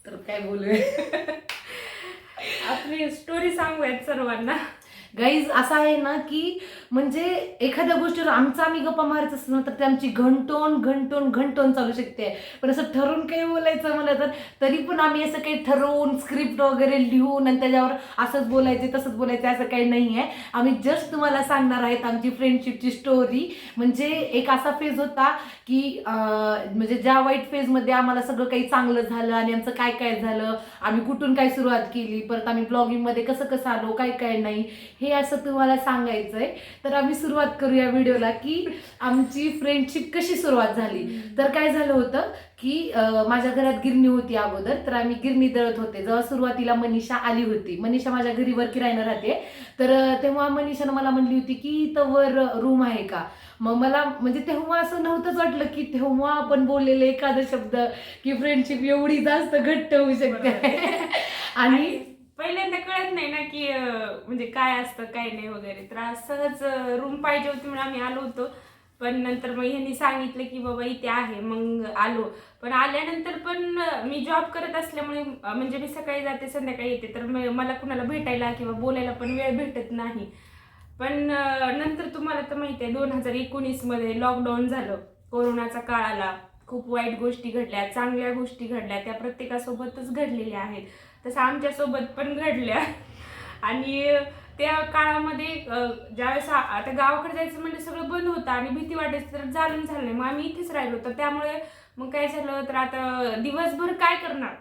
तर काय बोलूया. आपली स्टोरी सांगूयात सर्वांना. गाईज असं आहे ना की म्हणजे एखाद्या गोष्टीवर आम्ही गप्पा मारायचं असलं ना तर ते आमची घंटोन चालू शकते. पण असं ठरवून काही बोलायचं म्हणलं तर तरी पण आम्ही असं काही ठरवून स्क्रिप्ट वगैरे लिहून आणि त्याच्यावर असंच बोलायचे तसंच बोलायचं असं काही नाही आहे. आम्ही जस्ट तुम्हाला सांगणार आहेत आमची फ्रेंडशिपची स्टोरी. म्हणजे एक असा फेज होता की म्हणजे ज्या वाईट फेजमध्ये आम्हाला सगळं काही चांगलं झालं आणि आमचं काय काय झालं, आम्ही कुठून काय सुरुवात केली, परत आम्ही ब्लॉगिंगमध्ये कसं कसं आलो, काय काय नाही, हे असं तुम्हाला सांगायचं आहे. तर आम्ही सुरुवात करूया व्हिडिओला की आमची फ्रेंडशिप कशी सुरुवात झाली. तर काय झालं होतं की माझ्या घरात गिरणी होती अगोदर, तर आम्ही गिरणी दळत होते. जेव्हा सुरुवातीला मनीषा आली होती, मनीषा माझ्या घरी वर किरायला राहते, तर तेव्हा मनीषानं मला म्हणली होती की इथं वर रूम आहे का. मग मला म्हणजे तेव्हा असं नव्हतंच वाटलं की तेव्हा आपण बोललेले एखादा शब्द की फ्रेंडशिप एवढी जास्त घट्ट होऊ शकते. आणि पहिल्यांदा कळत नाही ना की म्हणजे काय असतं काय नाही वगैरे. तर आज सहज रूम पाहिजे होती म्हणून आम्ही आलो होतो. पण नंतर मग ह्यांनी सांगितलं की बाबा इथे आहे, मग आलो. पण आल्यानंतर पण मी जॉब करत असल्यामुळे म्हणजे मी सकाळी जाते संध्याकाळी येते, तर मला कुणाला भेटायला किंवा बोलायला पण वेळ भेटत नाही. पण नंतर तुम्हाला तर माहिती आहे 2019 मध्ये लॉकडाऊन झालं, कोरोनाचा काळ आला, खूप वाईट गोष्टी घडल्या, चांगल्या गोष्टी घडल्या, त्या प्रत्येकासोबतच घडलेल्या आहेत. तसं आमच्यासोबत पण घडल्या. आणि त्या काळामध्ये ज्यावेळेस आता गावाकडे जायचं म्हणजे सगळं बंद होतं आणि भीती वाटायची, तर झालं नाही. मग आम्ही इथेच राहिलो होतो. त्यामुळे मग काय झालं, तर आता दिवसभर काय करणार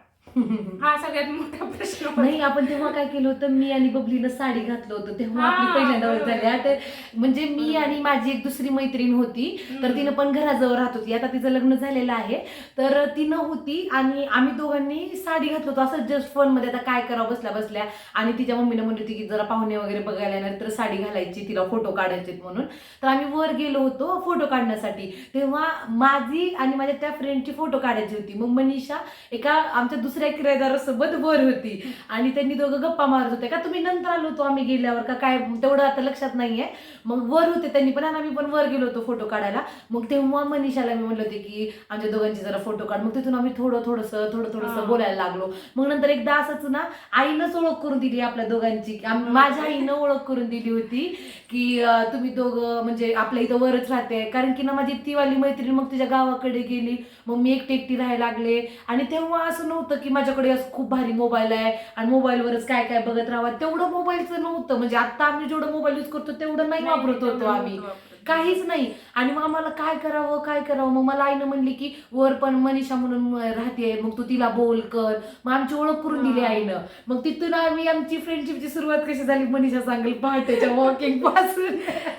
हा सगळ्यात मोठा प्रश्न होता. नाही, आपण तेव्हा काय केलं होतं, मी आणि बबलीनं साडी घातलं होतं तेव्हा आपली हा, पहिल्यांदा ओळख बरोबर. झाली. आता म्हणजे मी बरोबर. आणि माझी एक दुसरी मैत्रीण होती, तर हम्म. तिनं पण घराजवळ राहत होती. आता तिचं लग्न झालेलं आहे, तर तिनं होती आणि आम्ही दोघांनी साडी घातलं होतं असं जस्ट फोन मध्ये. आता काय करावं बसल्या बसल्या, आणि तिच्या मम्मीनं म्हणली होती की जरा पाहुणे वगैरे बघायला येणार तर साडी घालायची, तिला फोटो काढायचे म्हणून. तर आम्ही वर गेलो होतो फोटो काढण्यासाठी. तेव्हा माझी आणि माझ्या त्या फ्रेंडची फोटो काढायची होती. मग मनीषा एका आमच्या दुसऱ्या किरायदारासोबत वर होती आणि त्यांनी दोघं गप्पा मारत होते. का तुम्ही नंतर आलो होतो आम्ही गेल्यावर का काय तेवढं आता लक्षात नाहीये. मग वर होते त्यांनी पण आणि आम्ही पण वर गेलो होतो फोटो काढायला. मग तेव्हा मनीषाला मी म्हणलं होते की आमच्या दोघांची जरा फोटो काढ. मग तिथून आम्ही थोडंसं बोलायला लागलो. मग नंतर एकदा असंच ना आईनंच ओळख करून दिली आपल्या दोघांची. माझ्या आईनं ओळख करून दिली होती की तुम्ही दोघं म्हणजे आपल्या इथं वरच राहते. कारण की ना माझी तीवाली मैत्रीण मग तिच्या गावाकडे गेली, मग मी एकटी राहायला लागले. आणि तेव्हा असं नव्हतं की माझ्याकडे असं खूप भारी मोबाईल आहे आणि मोबाईलवरच काय काय बघत राहावं, तेवढं मोबाईलचं नव्हतं. म्हणजे आता आम्ही जेवढं मोबाईल यूज करतो तेवढं नाही वापरत होतो आम्ही, काहीच नाही. आणि मग आम्हाला काय करावं. मग मला आईनं म्हणली की वर पण मनीषा म्हणून राहते, मग तू तिला बोल कर. मग आमची ओळख करून दिली आईनं. मग तिथून आम्ही आमची फ्रेंडशिपची सुरुवात कशी झाली मनीषा सांगेल पहाटेच्या वॉकिंग पासून.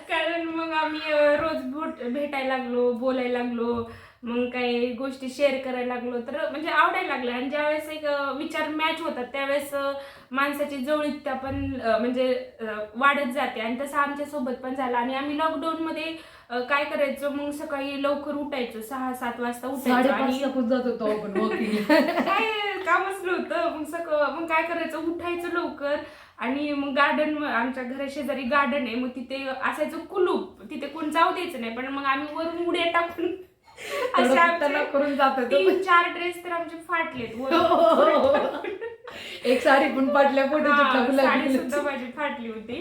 कारण मग आम्ही रोज भेटायला लागलो, बोलायला लागलो, मग काही गोष्टी शेअर करायला लागलो, तर म्हणजे आवडायला लागलं. आणि ज्यावेळेस एक विचार मॅच होतात त्यावेळेस माणसाची जवळीकता पण म्हणजे वाढत जाते. आणि तसं आमच्या सोबत पण झालं. आणि आम्ही लॉकडाऊनमध्ये काय करायचो, मग सकाळी लवकर उठायचो, 6-7 वाजता उठायचो आणि 5:30 जात होतो आपण वॉकिंग. काय कामच नव्हतं. मग काय करायचं, उठायचं लवकर आणि मग गार्डन, आमच्या घरा शेजारी गार्डन आहे, मग तिथे असायचं कुलूप, तिथे कोण जाऊ द्यायचं नाही. पण मग आम्ही वरून उड्या टाकून असे आमचे करून जात होतो. 3-4 ड्रेस तर आमचे फाटलेत वरून. एक साडी पण फाटल्या फोटोची साडी सुद्धा माझी फाटली होती.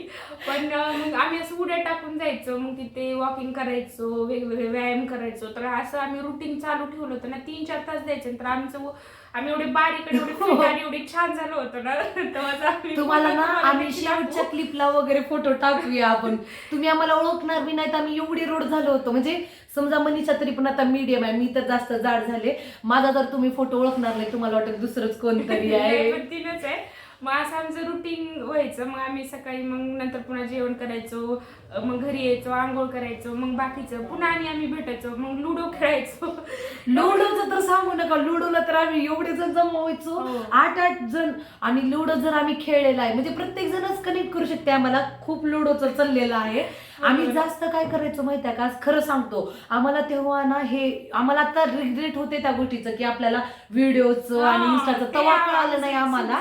पण मग आम्ही असं उड्या टाकून जायचो, मग तिथे वॉकिंग करायचो, वेगवेगळे व्यायाम करायचो. तर असं आम्ही रुटीन चालू ठेवलं होतं ना, 3-4 तास द्यायचे. तर आम्ही एवढे बारीक आणि एवढे फिट आणि एवढे छान झालो होतो ना, तुम्हाला ना आम्ही शेवटच्या क्लिपला वगैरे फोटो टाकूया आपण. तुम्ही आम्हाला ओळखणार बी नाही, तर आम्ही एवढे रोड झालो होतो. म्हणजे समजा मनीषा तरी पण आता मीडियम आहे, मी तर जास्त जाड झाले. माझा तर तुम्ही फोटो ओळखणार नाही, तुम्हाला वाटेल दुसरंच कोणतरी आहे. पण तीनच आहे. मग असं आमचं रुटीन व्हायचं. मग आम्ही सकाळी मग नंतर पुन्हा जेवण करायचो, मग घरी यायचो, आंघोळ करायचो, मग बाकीचं पुन्हा आणि आम्ही भेटायचो, मग लुडो खेळायचो. लुडोचं तर सांगू नका. लुडोला तर आम्ही एवढे जण जमा व्हायचो, 8-8 जण. आणि लुडो जर आम्ही खेळलेला आहे म्हणजे प्रत्येक जणच कनेक्ट करू शकते आम्हाला. खूप लुडोचं चाललेलं आहे. आम्ही जास्त काय करायचो माहिती आहे का, खरं सांगतो आम्हाला तेव्हा ना हे आम्हाला आता रिग्रेट होते त्या गोष्टीचं की आपल्याला व्हिडिओचं आणि इन्स्टाचं तेव्हा कळालं नाही आम्हाला.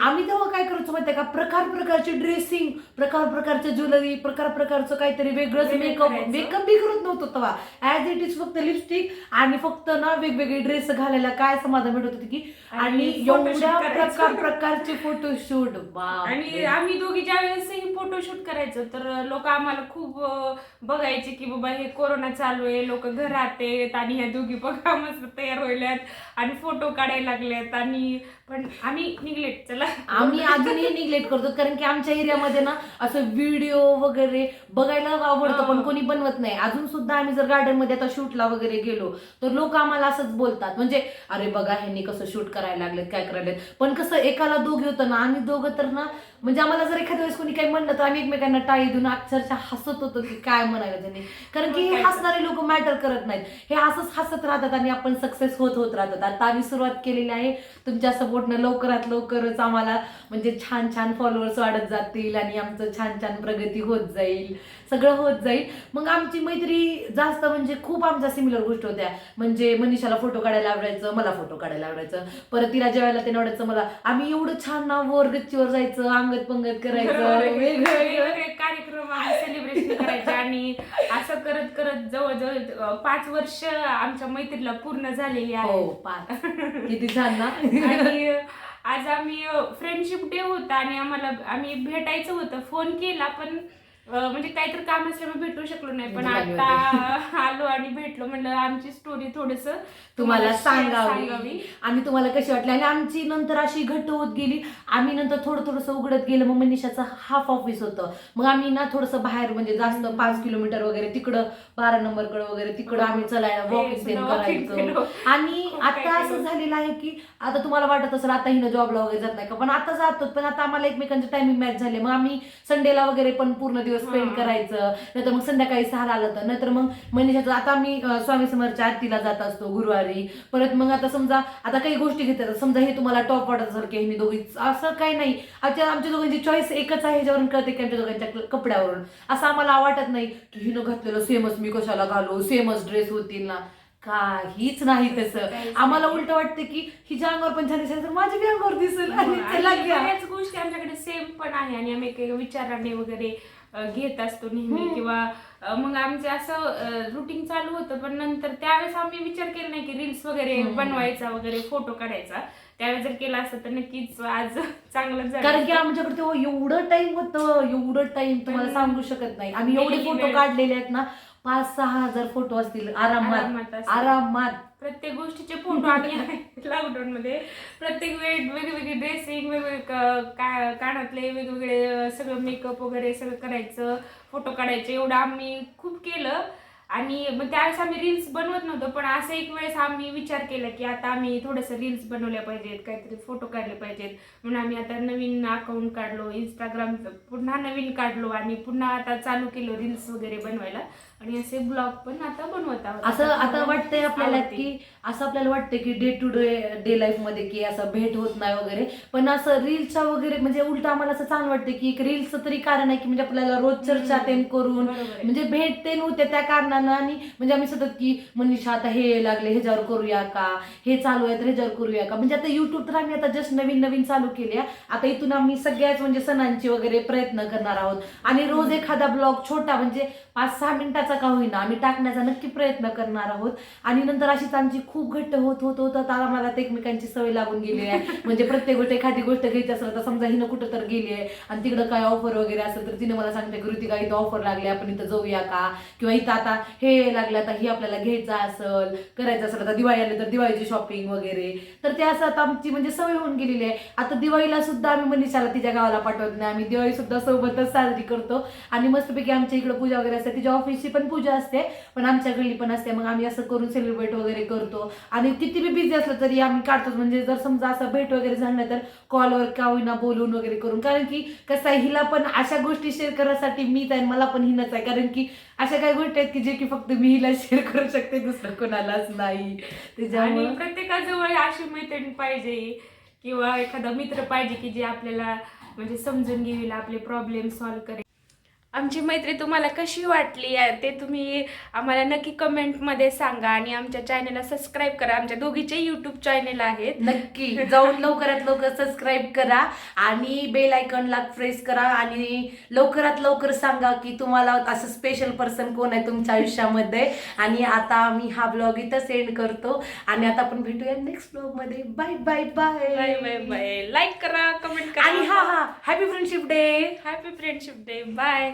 आम्ही तेव्हा काय करायचो माहिती आहे का, प्रकार प्रकारचे ड्रेसिंग, प्रकार प्रकारचे ज्वेलरी, प्रकार प्रकारचं काहीतरी वेगळंच मेकअप बी करत नव्हतं तेव्हा. ॲज इट इज फक्त लिपस्टिक आणि फक्त ना वेगवेगळे ड्रेस घालायला काय समाधान भेटत होते की, आणि एवढ्या प्रकार प्रकारचे फोटोशूट. आणि आम्ही दोघी ज्या वेळेसही फोटोशूट करायचं तर लोक आम्हाला खूप बघायचे की बाबा हे कोरोना चालू आहे, लोक घरात आहेत आणि ह्या दोघी बघा मस्त तयार व्हायल्यात आणि फोटो काढायला लागल्यात. आणि पण आम्ही निग्लेक्ट, चला आम्ही अजूनही निग्लेक्ट करतो कारण की आमच्या एरियामध्ये ना असं व्हिडिओ वगैरे बघायला आवडतं पण कोणी बनवत नाही. अजून सुद्धा आम्ही जर गार्डन मध्ये आता शूटला वगैरे गेलो तर लोक आम्हाला असंच बोलतात, म्हणजे अरे बघा ह्यांनी कसं शूट करायला लागलेत, काय करायला. पण कसं एकाला दोघी होतं ना, आम्ही दोघं तर ना म्हणजे आम्हाला जर एखाद्या वेळेस कोणी काही म्हणलं तर आम्ही एकमेकांना टाळी देऊन अक्षरशः हसत होतो की काय म्हणायला त्यांनी. कारण की हे हसणारे लोक मॅटर करत नाहीत, हे असंच हसत राहतात आणि आपण सक्सेस होत राहतात. आता आम्ही सुरुवात केलेली आहे, तुमच्या सपोर्टनं लवकरात लवकरच आम्हाला म्हणजे छान छान फॉलोअर्स वाढत जातील आणि आमचं छान छान प्रगती होत जाईल, सगळं होत जाईल. मग आमची मैत्री जास्त म्हणजे खूप आमच्या सिमिलर गोष्टी होत्या. म्हणजे मनीषाला फोटो काढायला आवडायचं, मला फोटो काढायला आवडायचं, परत तिला जेवायला ते आवडायचं मला. आम्ही एवढं छान ना वर गच्चीवर जायचं, अंगत पंगत करायचं, वेगवेगळे कार्यक्रम आम्ही सेलिब्रेशन करायचे. आणि असं करत करत जवळजवळ 5 वर्ष आमच्या मैत्रीला पूर्ण झालेली आहे. हो 5, किती छान ना. आणि आज आम्ही फ्रेंडशिप डे होता आणि आम्ही भेटायचं होतं, फोन केला पण म्हणजे काहीतरी काम असल्यामुळे भेटू शकलो नाही. पण आता आलो आणि भेटलो, म्हणलं आमची स्टोरी थोडस तुम्हाला सांगावी आणि तुम्हाला कशी वाटली. आणि आमची नंतर अशी घट्ट होत गेली. आम्ही नंतर थोडंसं उघडत गेलं. मग मनीषाचं हाफ ऑफिस होतं, मग आम्ही ना थोडंसं बाहेर म्हणजे जास्त 5 किलोमीटर वगैरे तिकडं 12 नंबरकडे वगैरे तिकडं आम्ही चलायला वॉकिंग करायचो. आणि आता असं झालेलं आहे की आता तुम्हाला वाटत असेल आता हिनं जॉबला वगैरे जात नाही का, पण आता जातो. पण आता आम्हाला एकमेकांचे टायमिंग मॅच झाले, मग आम्ही संडेला वगैरे पण पूर्ण दिवस स्पेंड करायचं, नाहीतर मग संध्याकाळी 6ला आलं तर, नाहीतर मग मनीषाचं आता आम्ही स्वामी समर्थच्या आरतीला जात असतो गुरुवारी. परत मग आता समजा आता काही गोष्टी घेतात, समजा हे तुम्हाला टॉप वाटत असेल की हिने दोघी, असं काही नाही. आमच्या दोघांची चॉईस एकच आहे, ह्याच्यावरून कळते की आमच्या दोघांच्या कपड्यावरून. असं आम्हाला वाटत नाही की हिनं घातलेलं सेमच मी कशाला घालू, सेमच ड्रेस होतील ना, काहीच नाही तसं. आम्हाला उलट वाटतं की हिच्या अंगावर पण छान दिसेल तर माझ्या बी अंगावर दिसेल. बऱ्याच गोष्टी आमच्याकडे सेम पण आहे आणि आम्ही काही विचाराने वगैरे घेत असतो नेहमी. किंवा मग आमचं असं रुटीन चालू होतं, पण नंतर त्यावेळेस आम्ही विचार केला नाही की रील्स वगैरे बनवायचा वगैरे फोटो काढायचा. त्यावेळेस जर केला असतं तर नक्कीच आज चांगलं झालं. कारण की आमच्याकडे तेव्हा एवढं टाइम होतं, एवढं टाइम तुम्हाला सांगू शकत नाही. आम्ही एवढे फोटो काढलेले आहेत ना, 5-6 हजार फोटो असतील आरामात. प्रत्येक गोष्टीचे फोटो आम्ही लॉकडाऊन मध्ये प्रत्येक वेळ वेगवेगळे ड्रेसिंग, वेगवेगळे कानातले वेगवेगळे सगळं मेकअप वगैरे सगळं करायचं, फोटो काढायचे, एवढं आम्ही खूप केलं. आणि मग त्यावेळेस आम्ही रील्स बनवत नव्हतो, पण असं एक वेळेस आम्ही विचार केला की आता आम्ही थोडंसं रील्स बनवल्या पाहिजेत, काहीतरी फोटो काढले पाहिजेत. म्हणून आम्ही आता नवीन अकाउंट काढलो, इंस्टाग्रामचं पुन्हा नवीन काढलो आणि पुन्हा आता चालू केलं रील्स वगैरे बनवायला. आणि असे ब्लॉग पण आता बनवत आहोत. असं आता वाटतंय आपल्याला की आपल्याला वाटतं की डे टू डे लाईफ मध्ये की असं भेट होत नाही वगैरे, पण असं रील्सचा वगैरे म्हणजे उलट आम्हाला असं चांगलं वाटतं की एक रील्सचं तरी कारण आहे की म्हणजे आपल्याला रोज चर्चा ते करून म्हणजे भेट ते नव्हते त्या कारणानं. आणि म्हणजे आम्ही सतत की मनीषा आता हे लागले ह्याच्यावर करूया का, हे चालू आहे तर ह्याच्यावर करूया का. म्हणजे आता युट्यूब तर आम्ही आता जस्ट नवीन चालू केली आहे. आता इथून आम्ही सगळ्याच म्हणजे सणांची वगैरे प्रयत्न करणार आहोत आणि रोज एखादा ब्लॉग छोटा म्हणजे 5-6 मिनिटाचा का होईना आम्ही टाकण्याचा नक्की प्रयत्न करणार आहोत. आणि नंतर अशीच आमची खूप घट्ट होत आता आम्हाला एकमेकांची सवय लागून गेली आहे. म्हणजे प्रत्येक गोष्ट एखादी गोष्ट घ्यायची असेल तर समजा हिनं कुठं तर गेली आहे आणि तिकडं काय ऑफर वगैरे असेल तर तिने मला सांगते की ऋतिका इथं ऑफर लागली, आपण इथं जाऊया का, किंवा इथं आता हे लागलं आता ही आपल्याला घ्यायचं असेल, करायचं असेल, आता दिवाळी आली तर दिवाळीची शॉपिंग वगैरे. तर ते असं आता आमची म्हणजे सवय होऊन गेलेली आहे. आता दिवाळीला सुद्धा आम्ही मनीषाला तिच्या गावाला पाठवत नाही, आम्ही दिवाळी सुद्धा सोबतच साजरी करतो. आणि मस्तपैकी आमच्या इकडे पूजा वगैरे असते, तिच्या ऑफिसची पण पूजा असते पण आमच्या घरी पण असते. मग आम्ही असं करून सेलिब्रेट वगैरे करतो. आणि किती बी बिझी असलं तरी आम्ही काढतोच. म्हणजे जर समजा असं भेट वगैरे झालं नाही तर कॉलवर का होईना बोलून वगैरे करून. कारण की कसं आहे, हिला पण अशा गोष्टी शेअर करण्यासाठी मीच आहे, मला पण हिनच आहे. कारण की अशा काही गोष्टी आहेत की जे की फक्त मी हिला शेअर करू शकते, दुसरं कोणालाच नाही. त्याच्यामुळे प्रत्येकाजवळ अशी मैत्रीण पाहिजे किंवा एखादा मित्र पाहिजे की जे आपल्याला म्हणजे समजून घेईल, आपले प्रॉब्लेम सॉल्व्ह करेल. आमची मैत्री तुम्हाला कशी वाटली ते तुम्ही आम्हाला नक्की कमेंटमध्ये सांगा आणि आमच्या चॅनलला सबस्क्राईब करा. आमच्या दोघीचे यूट्यूब चॅनल आहेत. नक्की जाऊन लवकरात लवकर सबस्क्राईब करा आणि बेल आयकॉनला प्रेस करा आणि लवकरात लवकर सांगा की तुम्हाला असं स्पेशल पर्सन कोण आहे तुमच्या आयुष्यामध्ये. आणि आता मी हा ब्लॉग इथं सेंड करतो आणि आता आपण भेटूया नेक्स्ट ब्लॉग मध्ये. Bye bye bye bye bye bye. Like करा, कमेंट करा आणि हा happy friendship day. Happy friendship day. Bye.